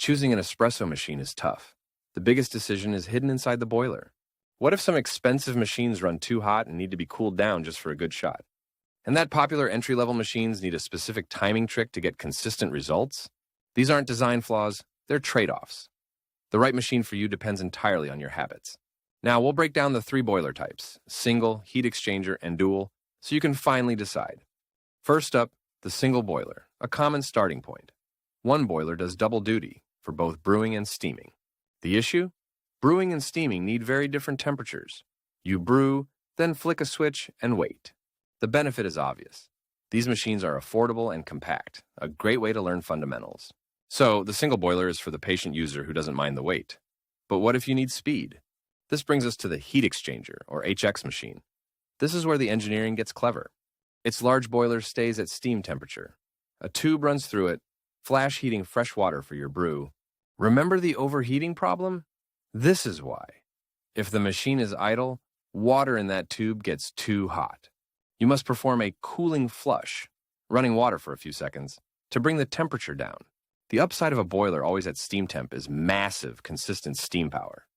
Choosing an espresso machine is tough. The biggest decision is hidden inside the boiler. What if some expensive machines run too hot and need to be cooled down just for a good shot? And that popular entry-level machines need a specific timing trick to get consistent results? These aren't design flaws, they're trade-offs. The right machine for you depends entirely on your habits. Now, we'll break down the three boiler types, single, heat exchanger, and dual, so you can finally decide. First up, the single boiler, a common starting point. One boiler does double duty for both brewing and steaming. The issue? Brewing and steaming need very different temperatures. You brew, then flick a switch and wait. The benefit is obvious. These machines are affordable and compact, a great way to learn fundamentals. So, the single boiler is for the patient user who doesn't mind the wait. But what if you need speed? This brings us to the heat exchanger, or HX machine. This is where the engineering gets clever. Its large boiler stays at steam temperature. A tube runs through it, flash heating fresh water for your brew. Remember the overheating problem? This is why. If the machine is idle, water in that tube gets too hot. You must perform a cooling flush, running water for a few seconds, to bring the temperature down. The upside of a boiler always at steam temp is massive, consistent steam power.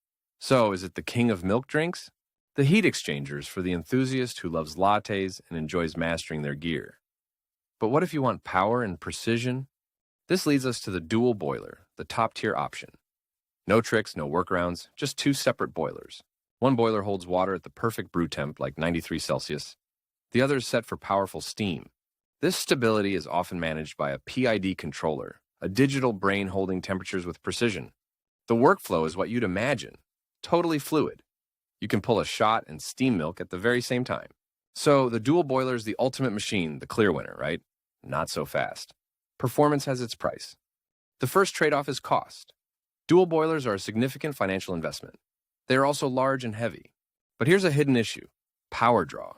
So, is it the king of milk drinks? The heat exchanger is for the enthusiast who loves lattes and enjoys mastering their gear. But what if you want power and precision? This leads us to the dual boiler, the top-tier option. No tricks, no workarounds, just two separate boilers. One boiler holds water at the perfect brew temp, like 93 Celsius. The other is set for powerful steam. This stability is often managed by a PID controller, a digital brain holding temperatures with precision. The workflow is what you'd imagine, totally fluid. You can pull a shot and steam milk at the very same time. So the dual boiler is the ultimate machine, the clear winner, right? Not so fast. Performance has its price. The first trade-off is cost. Dual boilers are a significant financial investment. They are also large and heavy. But here's a hidden issue: power draw.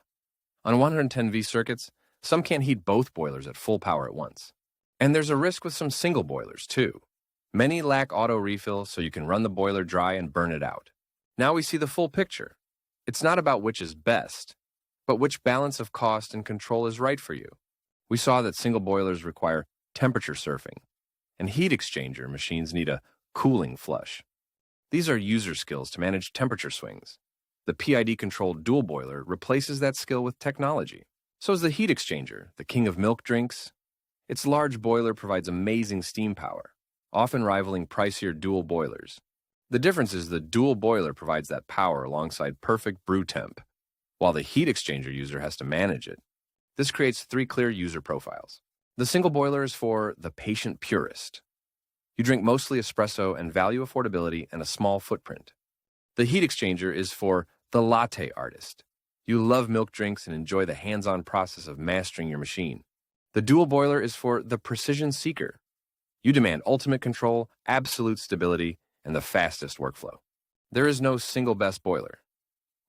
On 110V circuits, some can't heat both boilers at full power at once. And there's a risk with some single boilers, too. Many lack auto refill, so you can run the boiler dry and burn it out. Now we see the full picture. It's not about which is best, but which balance of cost and control is right for you. We saw that single boilers require temperature surfing, and heat exchanger machines need a cooling flush. These are user skills to manage temperature swings. The PID-controlled dual boiler replaces that skill with technology. So is the heat exchanger, the king of milk drinks. Its large boiler provides amazing steam power, often rivaling pricier dual boilers. The difference is the dual boiler provides that power alongside perfect brew temp, while the heat exchanger user has to manage it. This creates three clear user profiles. The single boiler is for the patient purist. You drink mostly espresso and value affordability and a small footprint. The heat exchanger is for the latte artist. You love milk drinks and enjoy the hands-on process of mastering your machine. The dual boiler is for the precision seeker. You demand ultimate control, absolute stability, and the fastest workflow. There is no single best boiler,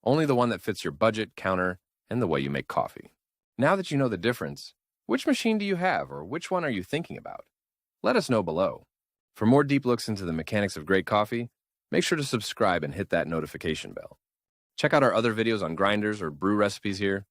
only the one that fits your budget, counter, and the way you make coffee. Now that you know the difference, which machine do you have, or which one are you thinking about? Let us know below. For more deep looks into the mechanics of great coffee, make sure to subscribe and hit that notification bell. Check out our other videos on grinders or brew recipes here.